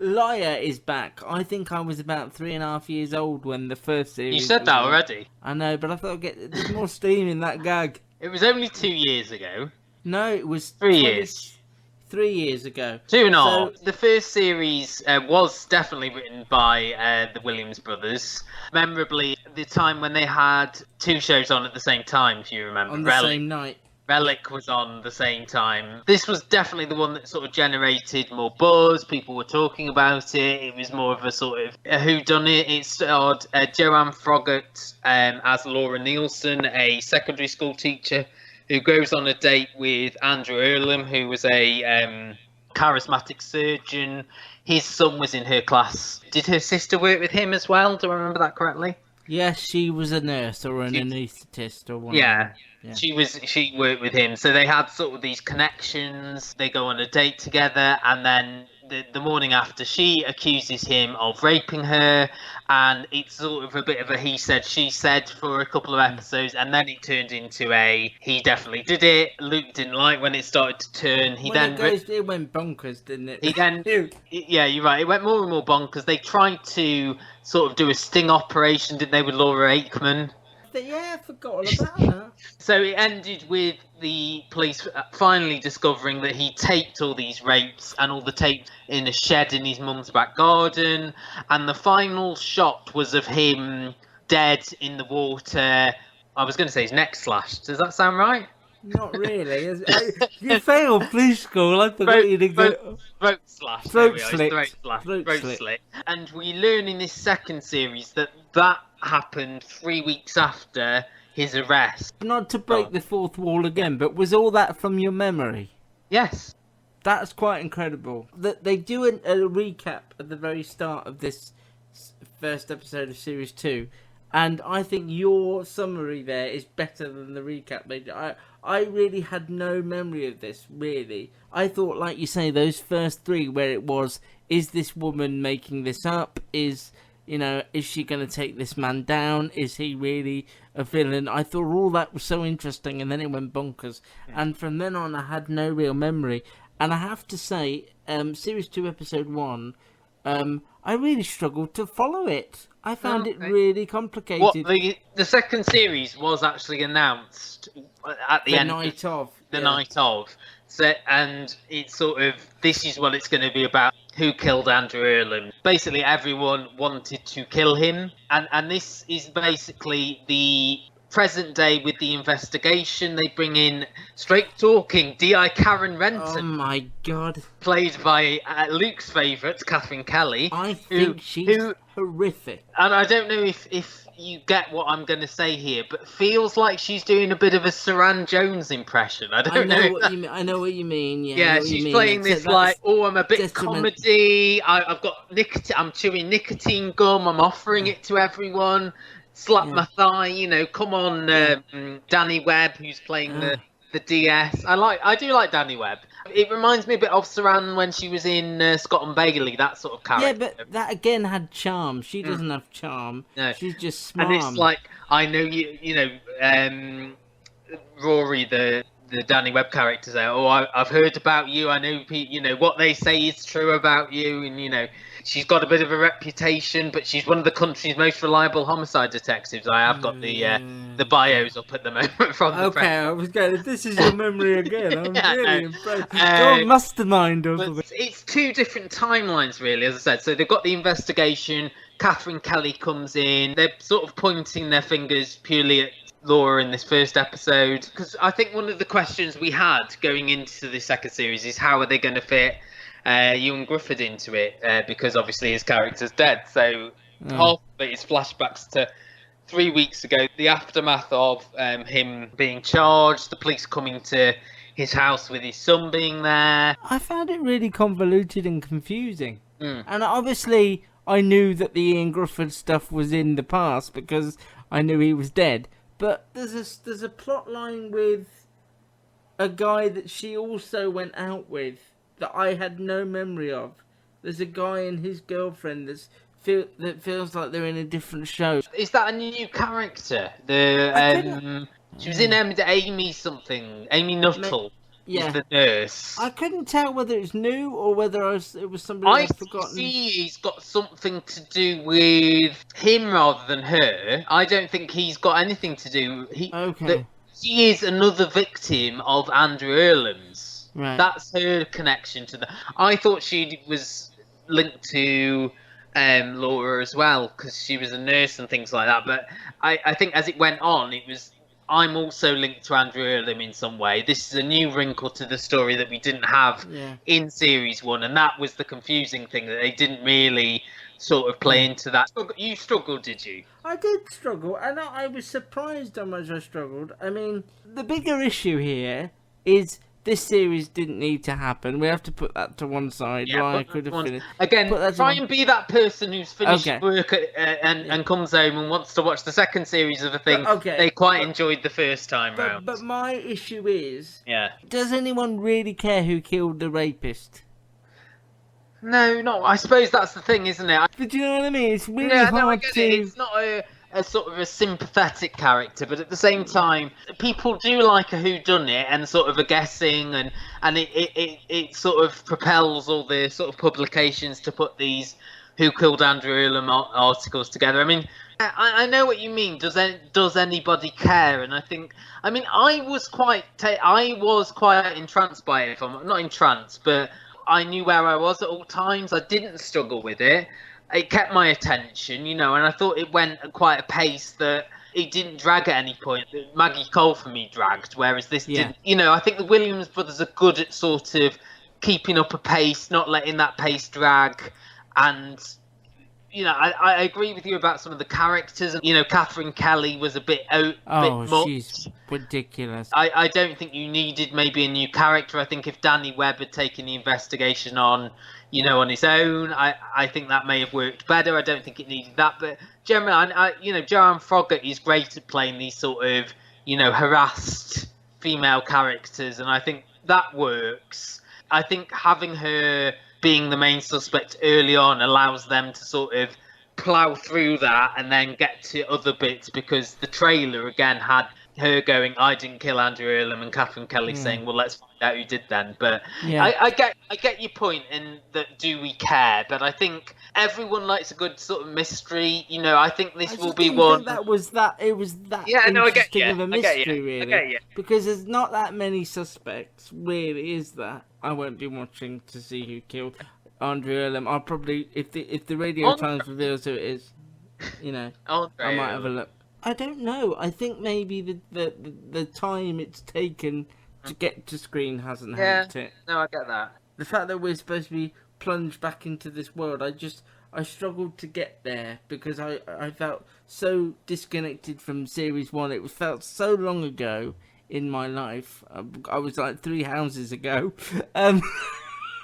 Liar is back. I think I was about 3.5 years old when the first series. You said that already. I know, but I thought there's more steam in that gag. It was only 2 years ago. No, it was 3 years. 3 years ago. 2.5. The first series was definitely written by the Williams brothers. Memorably, the time when they had 2 shows on at the same time, if you remember. On the same night. Relic was on the same time. This was definitely the one that sort of generated more buzz. People were talking about it. It was more of a sort of a whodunit. It starred Joanne Froggatt as Laura Nielsen, a secondary school teacher who goes on a date with Andrew Earlham, who was a charismatic surgeon. His son was in her class. Did her sister work with him as well? Do I remember that correctly? Yes, she was a nurse or an anaesthetist or one. Yeah. She worked with him, so they had sort of these connections. They go on a date together, and then the morning after, she accuses him of raping her, and it's sort of a bit of a he said she said for a couple of episodes, and then it turned into a he definitely did it. Luke didn't like when it started to turn. It went bonkers, didn't it? Yeah, you're right. It went more and more bonkers. They tried to sort of do a sting operation, didn't they, with Laura Aikman? Yeah, I forgot all about that. So it ended with the police finally discovering that he taped all these rapes and all the tapes in a shed in his mum's back garden. And the final shot was of him dead in the water. I was going to say his neck slashed. Does that sound right? Not really. You failed police school. I forgot you did go. Throat slash. Throat slit. Throat slit. And we learn in this second series that happened 3 weeks after his arrest. Not to break the fourth wall again, but was all that from your memory? Yes. That's quite incredible. They do a recap at the very start of this first episode of Series 2, and I think your summary there is better than the recap. I really had no memory of this, really. I thought, like you say, those first 3 where it was, is this woman making this up? Is she going to take this man down? Is he really a villain? I thought all that was so interesting, and then it went bonkers. Yeah. And from then on, I had no real memory. And I have to say, Series 2, Episode 1, I really struggled to follow it. I found it really complicated. What, the second series was actually announced at the end night of. The night of. So, and it's sort of, this is what it's going to be about. Who killed Andrew Earlham? Basically, everyone wanted to kill him. And this is basically the present day with the investigation. They bring in straight-talking D.I. Karen Renton. Oh, my God. Played by Luke's favourite, Catherine Kelly. I think she's horrific. And I don't know if you get what I'm going to say here, but feels like she's doing a bit of a Saran Jones impression. I know what you mean. Yeah, she's playing this like, I'm a bit comedy. I've got nicotine. I'm chewing nicotine gum. I'm offering it to everyone. Slap my thigh. Come on, Danny Webb, who's playing the DS. I do like Danny Webb. It reminds me a bit of Saran when she was in Scott and Bailey, that sort of character. Yeah, but that again had charm. She doesn't have charm. No. She's just smart. And it's like, I know Rory, the Danny Webb character, say, I've heard about you. I know, what they say is true about you. And, she's got a bit of a reputation, but she's one of the country's most reliable homicide detectives. I have got the bios up at the moment from the press. I was going, this is your memory again. I'm really impressed. You're a mastermind of it. It's 2 different timelines, really, as I said. So they've got the investigation. Catherine Kelly comes in. They're sort of pointing their fingers purely at Laura in this first episode. Because I think one of the questions we had going into the second series is how are they going to fit Ioan Gruffudd into it, because obviously his character's dead. So half of it is flashbacks to 3 weeks ago, the aftermath of him being charged, the police coming to his house with his son being there. I found it really convoluted and confusing. And obviously I knew that the Ioan Gruffudd stuff was in the past because I knew he was dead. But there's a plot line with a guy that she also went out with that I had no memory of. There's a guy and his girlfriend that feels like they're in a different show. Is that a new character? She was in Amy something. Amy Nuttall. Yeah. is the nurse. I couldn't tell whether it's new or whether it was somebody I'd forgotten. He's got something to do with him rather than her. I don't think he's got anything to do. Okay. She is another victim of Andrew Earlam's. Right. That's her connection to the. I thought she was linked to Laura as well because she was a nurse and things like that. But I think as it went on, it was. I'm also linked to Andrew Earlam in some way. This is a new wrinkle to the story that we didn't have in series 1, and that was the confusing thing, that they didn't really sort of play into that. You struggled, did you? I did struggle, and I was surprised how much I struggled. I mean, the bigger issue here is this series didn't need to happen. We have to put that to one side. Ryan could have finished. Again, try and be that person who's finished work and comes home and wants to watch the second series of a thing they quite enjoyed the first time round. But my issue is, does anyone really care who killed the rapist? No, I suppose that's the thing, isn't it? But do you know what I mean? It's really hard to... It's not a sort of a sympathetic character, but at the same time, people do like a whodunit and sort of a guessing, and it sort of propels all the sort of publications to put these Who Killed Andrew Earlam articles together. I mean, I know what you mean. Does anybody care? And I think, I mean, I was quite entranced by it. I'm not entranced, but I knew where I was at all times. I didn't struggle with it. It kept my attention, and I thought it went at quite a pace that it didn't drag at any point. Maggie Cole for me dragged, whereas this didn't. I think the Williams brothers are good at sort of keeping up a pace, not letting that pace drag. And, I agree with you about some of the characters. Catherine Kelly was a bit much. She's ridiculous. I don't think you needed maybe a new character. I think if Danny Webb had taken the investigation on his own, I think that may have worked better. I don't think it needed that. But generally, Joanne Froggatt is great at playing these sort of, harassed female characters. And I think that works. I think having her being the main suspect early on allows them to sort of plow through that and then get to other bits, because the trailer again had her going, I didn't kill Andrew Earlam, and Catherine Kelly saying, well, let's find out who did then. But I get your point in that, do we care? But I think everyone likes a good sort of mystery. I think this will be one. It was that interesting of a mystery, really. Because there's not that many suspects, really, is that? I won't be watching to see who killed Andrew Earlam. I'll probably, if the Radio Times reveals who it is, I might have a look. I don't know. I think maybe the time it's taken to get to screen hasn't helped it. No, I get that. The fact that we're supposed to be plunged back into this world, I struggled to get there because I felt so disconnected from series 1. It felt so long ago in my life. I was like 3 houses ago.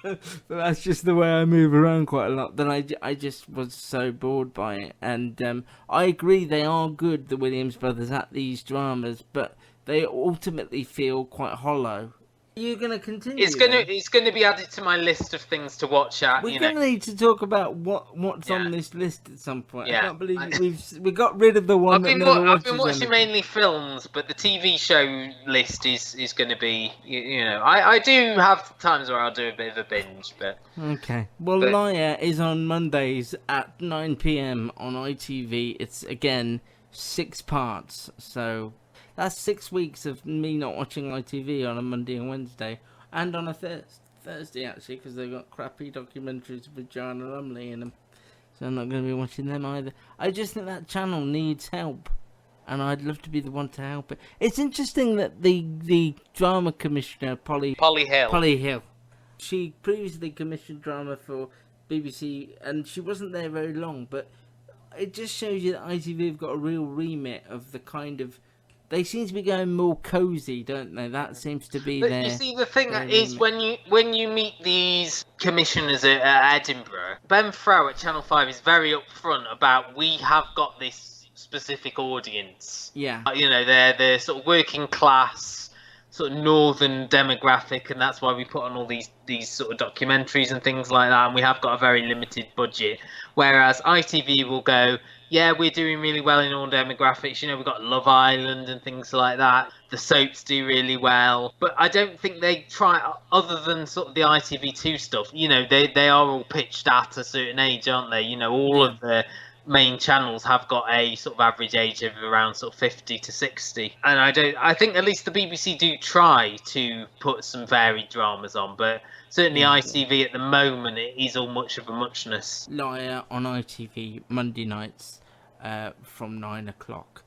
But that's just the way I move around quite a lot. Then I just was so bored by it. And I agree, they are good, the Williams brothers, at these dramas, but they ultimately feel quite hollow. You're going to continue. It's going to be added to my list of things to watch. We're going to need to talk about what's on this list at some point. I can't believe we got rid of the one. I've been watching mainly films, but the TV show list is going to be. I do have times where I'll do a bit of a binge, but okay. Well, Liar is on Mondays at 9 p.m. on ITV. It's again 6 parts, so. That's 6 weeks of me not watching ITV on a Monday and Wednesday, and on a Thursday actually, because they've got crappy documentaries with Joanne Lumley in them. So I'm not going to be watching them either. I just think that channel needs help, and I'd love to be the one to help it. It's interesting that the drama commissioner Polly Hill, she previously commissioned drama for BBC, and she wasn't there very long, but it just shows you that ITV have got a real remit of the kind of. They seem to be going more cosy, don't they? That seems to be their... You see, the thing is, when you meet these commissioners at Edinburgh, Ben Frow at Channel 5 is very upfront about, we have got this specific audience. Yeah. They're sort of working class, sort of northern demographic, and that's why we put on all these sort of documentaries and things like that, and we have got a very limited budget. Whereas ITV will go, yeah, we're doing really well in all demographics. We've got Love Island and things like that. The soaps do really well. But I don't think they try, other than sort of the ITV2 stuff, they are all pitched at a certain age, aren't they? All of the main channels have got a sort of average age of around sort of 50 to 60. And I think at least the BBC do try to put some varied dramas on, but certainly ITV at the moment, it is all much of a muchness. Liar on ITV Monday nights from 9 o'clock.